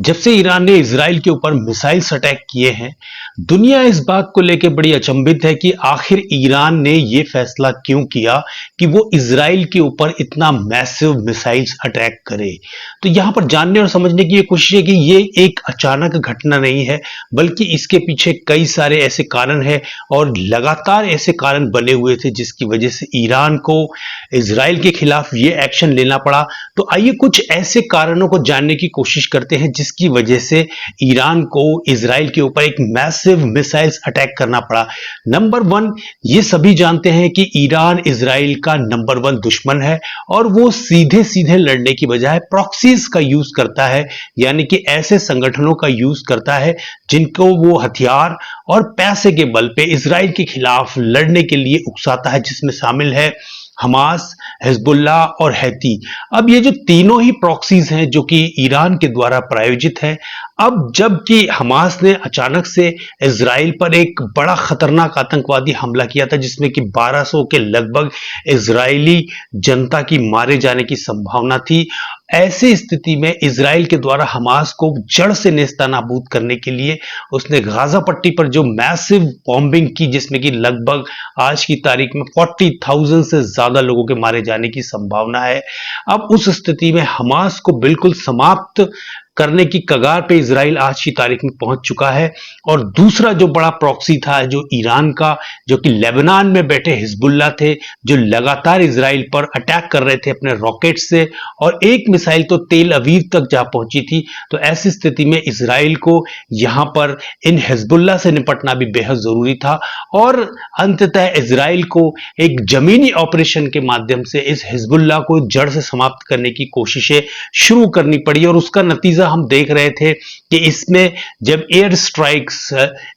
जब से ईरान ने इजराइल के ऊपर मिसाइल्स अटैक किए हैं, दुनिया इस बात को लेकर बड़ी अचंभित है कि आखिर ईरान ने यह फैसला क्यों किया कि वो इजराइल के ऊपर इतना मैसिव मिसाइल्स अटैक करे। तो यहां पर जानने और समझने की ये कोशिश है कि ये एक अचानक घटना नहीं है, बल्कि इसके पीछे कई सारे ऐसे कारण हैं और लगातार ऐसे कारण बने हुए थे जिसकी वजह से ईरान को इजराइल के खिलाफ ये एक्शन लेना पड़ा। तो आइए कुछ ऐसे कारणों को जानने की कोशिश करते हैं जिसकी वजह से ईरान को इजराइल के ऊपर एक मैसिव मिसाइल्स अटैक करना पड़ा। नंबर वन, ये सभी जानते हैं कि ईरान इजराइल का नंबर वन दुश्मन है और वो सीधे सीधे लड़ने की बजाय प्रॉक्सीज का यूज करता है, यानी कि ऐसे संगठनों का यूज करता है जिनको वो हथियार और पैसे के बल पे इजराइल के खिलाफ लड़ने के लिए उकसाता है, जिसमें शामिल है हमास, हिजबुल्लाह और हैती। अब ये जो तीनों ही प्रॉक्सीज हैं जो कि ईरान के द्वारा प्रायोजित हैं, अब जबकि हमास ने अचानक से इजराइल पर एक बड़ा खतरनाक आतंकवादी हमला किया था जिसमें कि 1200 के लगभग इजरायली जनता की मारे जाने की संभावना थी। ऐसी स्थिति में इजराइल के द्वारा हमास को जड़ से नेस्तनाबूद करने के लिए उसने गाजा पट्टी पर जो मैसिव बॉम्बिंग की, जिसमें कि लगभग आज की तारीख में 40,000 से ज्यादा लोगों के मारे जाने की संभावना है। अब उस स्थिति में हमास को बिल्कुल समाप्त करने की कगार पे इजराइल आज की तारीख में पहुंच चुका है। और दूसरा जो बड़ा प्रॉक्सी था जो ईरान का, जो कि लेबनान में बैठे हिजबुल्लाह थे, जो लगातार इजराइल पर अटैक कर रहे थे अपने रॉकेट से, और एक मिसाइल तो तेल अवीव तक जा पहुंची थी। तो ऐसी स्थिति में इजराइल को यहां पर इन हिजबुल्लाह से निपटना भी बेहद जरूरी था और अंततः इजराइल को एक जमीनी ऑपरेशन के माध्यम से इस हिजबुल्लाह को जड़ से समाप्त करने की कोशिशें शुरू करनी पड़ी। और उसका नतीजा हम देख रहे थे कि इसमें जब एयर स्ट्राइक्स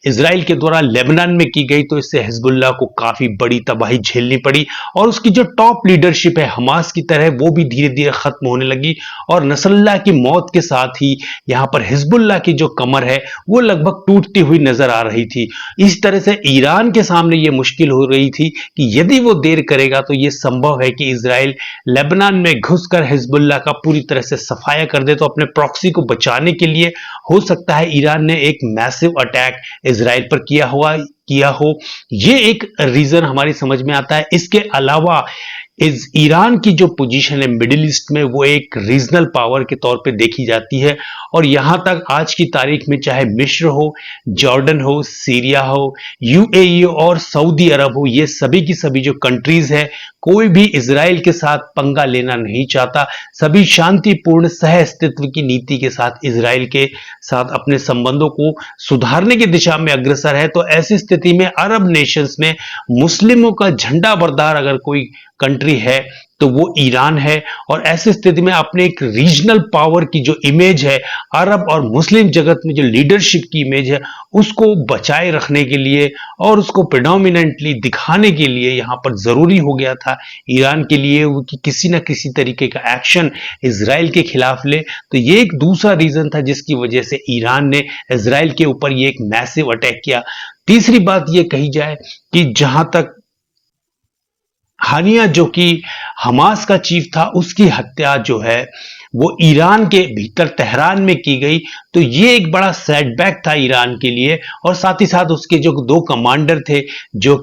इजराइल के द्वारा लेबनान में की गई तो इससे हिजबुल्लाह को काफी बड़ी तबाही झेलनी पड़ी और उसकी जो टॉप लीडरशिप है हमास की तरह वो भी धीरे धीरे खत्म होने लगी। और नसरुल्लाह की मौत के साथ ही यहां पर हिजबुल्लाह की जो कमर है वो लगभग टूटती हुई नजर आ रही थी। इस तरह से ईरान के सामने यह मुश्किल हो रही थी कि यदि वो देर करेगा तो यह संभव है कि इजराइल लेबनान में घुसकर हिजबुल्लाह का पूरी तरह से सफाया कर दे। तो अपने प्रॉक्सी को बचाने के लिए हो सकता है ईरान ने एक मैसिव अटैक इजराइल पर किया हो। ये एक रीजन हमारी समझ में आता है। इसके अलावा इस ईरान की जो पोजीशन है मिडिल ईस्ट में वो एक रीजनल पावर के तौर पे देखी जाती है और यहां तक आज की तारीख में चाहे मिस्र हो, जॉर्डन हो, सीरिया हो, यूएई और सऊदी अरब हो, ये सभी की सभी जो कंट्रीज है कोई भी इजराइल के साथ पंगा लेना नहीं चाहता। सभी शांतिपूर्ण सह अस्तित्व की नीति के साथ इजराइल के साथ अपने संबंधों को सुधारने की दिशा में अग्रसर है। तो ऐसी स्थिति में अरब नेशंस में मुस्लिमों का झंडा बरदार अगर कोई कंट्री है तो वो ईरान है। और ऐसी स्थिति में अपने एक रीजनल पावर की जो इमेज है, अरब और मुस्लिम जगत में जो लीडरशिप की इमेज है, उसको बचाए रखने के लिए और उसको प्रेडोमिनेंटली दिखाने के लिए यहां पर जरूरी हो गया था ईरान के लिए कि किसी ना किसी तरीके का एक्शन इजराइल के खिलाफ ले। तो ये एक दूसरा रीजन था जिसकी वजह से ईरान ने इजराइल के ऊपर ये एक मैसिव अटैक किया। तीसरी बात ये कही जाए कि जहां तक हानिया जो कि हमास का चीफ था उसकी हत्या जो है वो ईरान के भीतर तेहरान में की गई, तो ये एक बड़ा सेटबैक था ईरान के लिए। और साथ ही साथ उसके जो दो कमांडर थे जो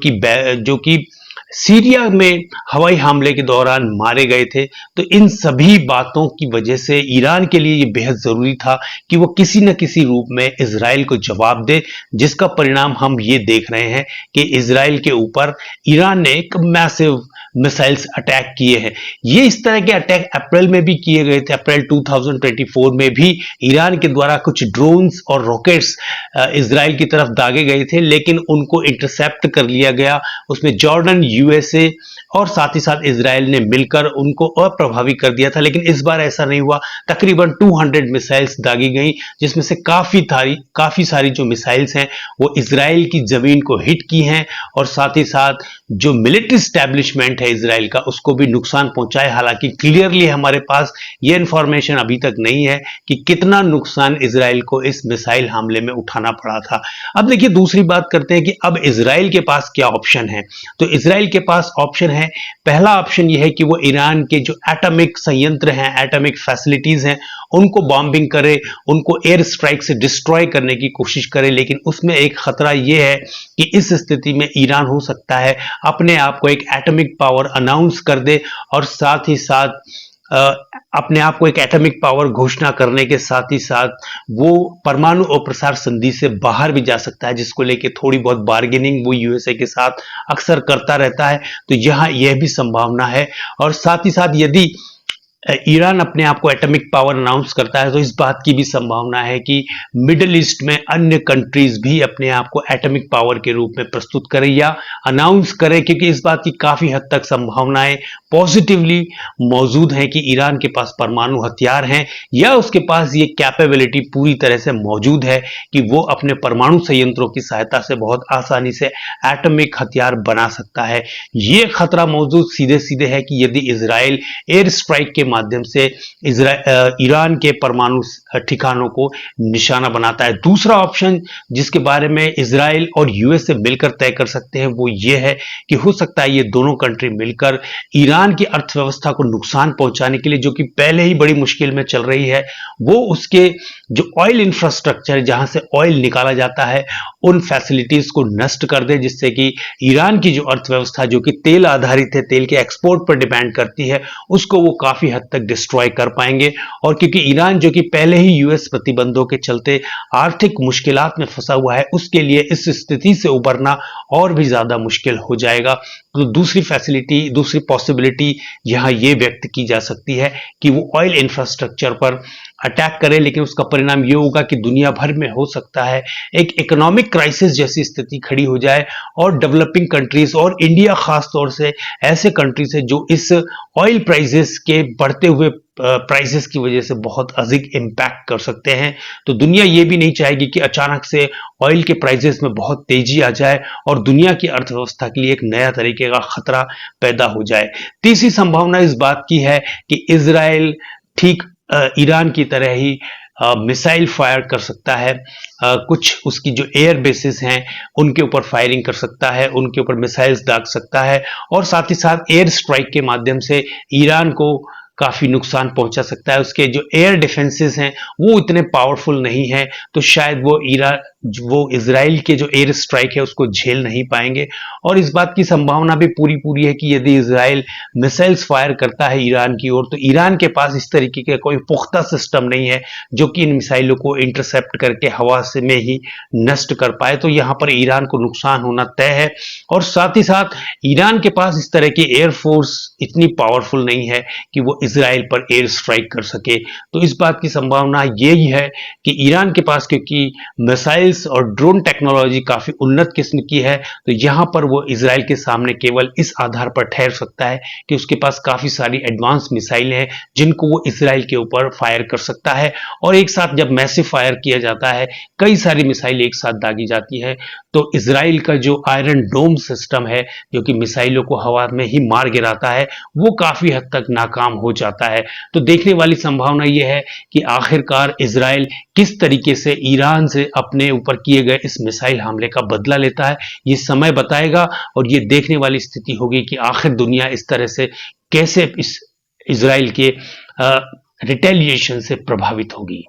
कि सीरिया में हवाई हमले के दौरान मारे गए थे। तो इन सभी बातों की वजह से ईरान के लिए ये बेहद जरूरी था कि वो किसी न किसी रूप में इजराइल को जवाब दे, जिसका परिणाम हम ये देख रहे हैं कि इजराइल के ऊपर ईरान ने एक मैसिव मिसाइल्स अटैक किए हैं। ये इस तरह के अटैक अप्रैल में भी किए गए थे। अप्रैल 2024 में भी ईरान के द्वारा कुछ ड्रोन्स और रॉकेट्स इजराइल की तरफ दागे गए थे, लेकिन उनको इंटरसेप्ट कर लिया गया। उसमें जॉर्डन, यूएसए और साथ ही साथ इजराइल ने मिलकर उनको अप्रभावी कर दिया था। लेकिन इस बार ऐसा नहीं हुआ। तकरीबन 200 मिसाइल्स दागी गई, जिसमें से काफी सारी जो मिसाइल्स हैं वो इजराइल की जमीन को हिट की हैं और साथ ही साथ जो मिलिट्री स्टैब्लिशमेंट है इजराइल का उसको भी नुकसान पहुंचाए। हालांकि क्लियरली हमारे पास ये इंफॉर्मेशन अभी तक नहीं है कि कितना नुकसान इजराइल को इस मिसाइल हमले में उठाना पड़ा था। अब देखिए दूसरी बात करते हैं कि अब इजराइल के पास क्या ऑप्शन है। तो इजराइल के पास ऑप्शन है। पहला ऑप्शन यह है कि वो ईरान के जो एटॉमिक संयंत्र हैं, एटॉमिक फैसिलिटीज हैं, उनको बॉम्बिंग करे, उनको एयर स्ट्राइक से डिस्ट्रॉय करने की कोशिश करे। लेकिन उसमें एक खतरा यह है कि इस स्थिति में ईरान हो सकता है अपने आप को एक एटॉमिक पावर अनाउंस कर दे और साथ ही साथ अपने आप को एक एटॉमिक पावर घोषणा करने के साथ ही साथ वो परमाणु अप्रसार संधि से बाहर भी जा सकता है, जिसको लेके थोड़ी बहुत बार्गेनिंग वो यूएसए के साथ अक्सर करता रहता है। तो यहां यह भी संभावना है। और साथ ही साथ यदि ईरान अपने आप को एटॉमिक पावर अनाउंस करता है तो इस बात की भी संभावना है कि मिडिल ईस्ट में अन्य कंट्रीज भी अपने आप को एटॉमिक पावर के रूप में प्रस्तुत करें या अनाउंस करें, क्योंकि इस बात की काफी हद तक संभावनाएं पॉजिटिवली मौजूद हैं कि ईरान के पास परमाणु हथियार हैं या उसके पास ये कैपेबिलिटी पूरी तरह से मौजूद है कि वो अपने परमाणु संयंत्रों की सहायता से बहुत आसानी से एटॉमिक हथियार बना सकता है। ये खतरा मौजूद सीधे सीधे है कि यदि इजराइल एयर स्ट्राइक के माध्यम से ईरान के परमाणु ठिकानों को निशाना बनाता है। दूसरा ऑप्शन जिसके बारे में इजराइल और यूएसए मिलकर तय कर सकते हैं वो ये है कि हो सकता है ये दोनों कंट्री मिलकर ईरान की अर्थव्यवस्था को नुकसान पहुंचाने के लिए, जो कि पहले ही बड़ी मुश्किल में चल रही है, वो उसके जो ऑयल इंफ्रास्ट्रक्चर जहां से ऑयल निकाला जाता है उन फैसिलिटीज को नष्ट कर दे, जिससे कि ईरान की जो अर्थव्यवस्था जो कि तेल आधारित है, तेल के एक्सपोर्ट पर डिपेंड करती है, उसको वो काफी हद तक डिस्ट्रॉय कर पाएंगे। और क्योंकि ईरान जो कि पहले ही यूएस प्रतिबंधों के चलते आर्थिक मुश्किलात में फंसा हुआ है, उसके लिए इस स्थिति से उबरना और भी ज्यादा मुश्किल हो जाएगा। तो दूसरी पॉसिबिलिटी यहां यह व्यक्त की जा सकती है कि वो ऑयल इंफ्रास्ट्रक्चर पर अटैक करे, लेकिन उसका परिणाम यह होगा कि दुनिया भर में हो सकता है एक इकोनॉमिक क्राइसिस जैसी स्थिति खड़ी हो जाए और डेवलपिंग कंट्रीज और इंडिया खास तौर से ऐसे कंट्रीज है जो इस ऑयल प्राइसेस के बढ़ते हुए प्राइसेस की वजह से बहुत अधिक इंपैक्ट कर सकते हैं। तो दुनिया ये भी नहीं चाहेगी कि अचानक से ऑयल के प्राइसेस में बहुत तेजी आ जाए और दुनिया की अर्थव्यवस्था के लिए एक नया तरीके का खतरा पैदा हो जाए। तीसरी संभावना इस बात की है कि इजराइल ठीक ईरान की तरह ही मिसाइल फायर कर सकता है, कुछ उसकी जो एयर बेसिस हैं उनके ऊपर फायरिंग कर सकता है, उनके ऊपर मिसाइल्स दाग सकता है और साथ ही साथ एयर स्ट्राइक के माध्यम से ईरान को काफी नुकसान पहुंचा सकता है। उसके जो एयर डिफेंसेस हैं वो इतने पावरफुल नहीं है, तो शायद वो इजराइल के जो एयर स्ट्राइक है उसको झेल नहीं पाएंगे। और इस बात की संभावना भी पूरी है कि यदि इजराइल मिसाइल्स फायर करता है ईरान की ओर, तो ईरान के पास इस तरीके का कोई पुख्ता सिस्टम नहीं है जो कि इन मिसाइलों को इंटरसेप्ट करके हवा से में ही नष्ट कर पाए। तो यहां पर ईरान को नुकसान होना तय है। और साथ ही साथ ईरान के पास इस तरह की एयरफोर्स इतनी पावरफुल नहीं है कि वो इजराइल पर एयर स्ट्राइक कर सके। तो इस बात की संभावना यही है कि ईरान के पास क्योंकि मिसाइल्स और ड्रोन टेक्नोलॉजी काफी उन्नत किस्म की है, तो यहां पर वो इजराइल के सामने केवल इस आधार पर ठहर सकता है कि उसके पास काफी सारी एडवांस मिसाइल हैं जिनको वो इजराइल के ऊपर फायर कर सकता है। और एक साथ जब मैसिव फायर किया जाता है, कई सारी मिसाइल एक साथ दागी जाती है, तो इजराइल का जो आयरन डोम सिस्टम है जो कि मिसाइलों को हवा में ही मार गिराता है, वो काफी हद तक नाकाम हो जाता है। तो देखने वाली संभावना यह है कि आखिरकार इजराइल किस तरीके से ईरान से अपने ऊपर किए गए इस मिसाइल हमले का बदला लेता है, ये समय बताएगा। और ये देखने वाली स्थिति होगी कि आखिर दुनिया इस तरह से कैसे इस इजराइल के रिटेलिएशन से प्रभावित होगी।